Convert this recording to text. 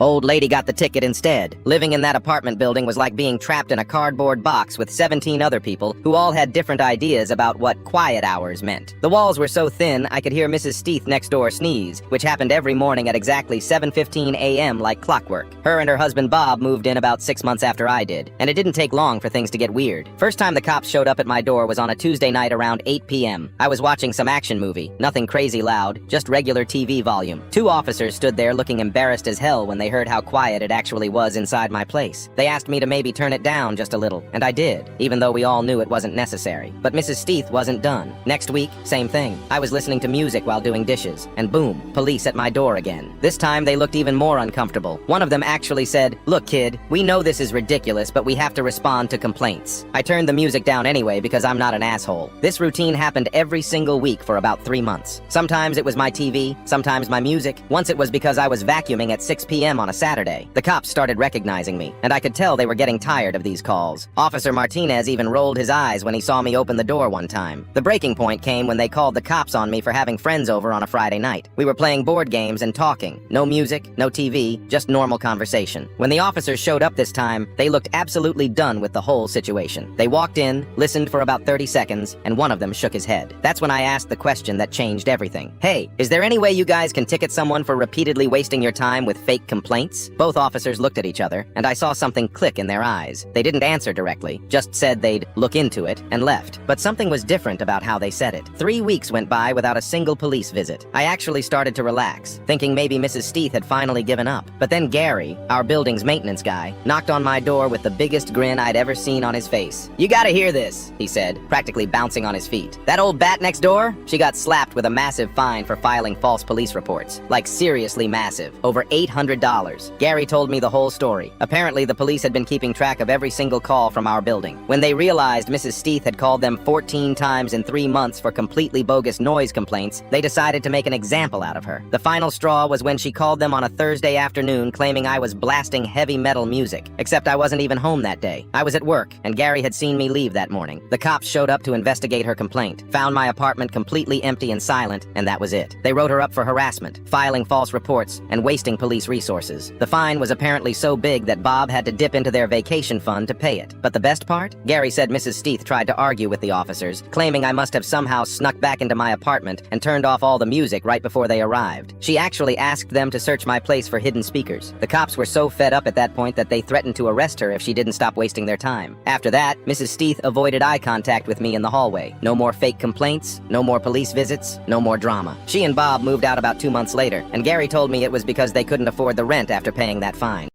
Old lady got the ticket instead. Living in that apartment building was like being trapped in a cardboard box with 17 other people who all had different ideas about what quiet hours meant. The walls were so thin I could hear Mrs. Steeth next door sneeze, which happened every morning at exactly 7:15 a.m. like clockwork. Her and her husband Bob moved in about 6 months after I did, and it didn't take long for things to get weird. First time the cops showed up at my door was on a Tuesday night around 8 p.m. I was watching some action movie, nothing crazy loud, just regular TV volume. Two officers stood there looking embarrassed as hell when they heard how quiet it actually was inside my place. They asked me to maybe turn it down just a little, and I did, even though we all knew it wasn't necessary. But Mrs. Steeth wasn't done. Next week, same thing. I was listening to music while doing dishes, and boom, police at my door again. This time they looked even more uncomfortable. One of them actually said, "Look, kid, we know this is ridiculous, but we have to respond to complaints." I turned the music down anyway because I'm not an asshole. This routine happened every single week for about 3 months. Sometimes it was my TV, sometimes my music. Once it was because I was vacuuming at 6 p.m. on a Saturday. The cops started recognizing me, and I could tell they were getting tired of these calls. Officer Martinez even rolled his eyes when he saw me open the door one time. The breaking point came when they called the cops on me for having friends over on a Friday night. We were playing board games and talking. No music, no TV, just normal conversation. When the officers showed up this time, they looked absolutely done with the whole situation. They walked in, listened for about 30 seconds, and one of them shook his head. That's when I asked the question that changed everything. "Hey, is there any way you guys can ticket someone for repeatedly wasting your time with fake complaints?" Both officers looked at each other, and I saw something click in their eyes. They didn't answer directly, just said they'd look into it, and left. But something was different about how they said it. 3 weeks went by without a single police visit. I actually started to relax, thinking maybe Mrs. Steeth had finally given up. But then Gary, our building's maintenance guy, knocked on my door with the biggest grin I'd ever seen on his face. "You gotta hear this," he said, practically bouncing on his feet. "That old bat next door? She got slapped with a massive fine for filing false police reports. Like seriously massive. Over $800. Gary told me the whole story. Apparently the police had been keeping track of every single call from our building. When they realized Mrs. Steeth had called them 14 times in 3 months for completely bogus noise complaints, they decided to make an example out of her. The final straw was when she called them on a Thursday afternoon claiming I was blasting heavy metal music. Except I wasn't even home that day. I was at work, and Gary had seen me leave that morning. The cops showed up to investigate her complaint, found my apartment completely empty and silent, and that was it. They wrote her up for harassment, filing false reports, and wasting police resources. The fine was apparently so big that Bob had to dip into their vacation fund to pay it. But the best part? Gary said Mrs. Steeth tried to argue with the officers, claiming I must have somehow snuck back into my apartment and turned off all the music right before they arrived. She actually asked them to search my place for hidden speakers. The cops were so fed up at that point that they threatened to arrest her if she didn't stop wasting their time. After that, Mrs. Steeth avoided eye contact with me in the hallway. No more fake complaints, no more police visits, no more drama. She and Bob moved out about 2 months later, and Gary told me it was because they couldn't afford the rent after paying that fine.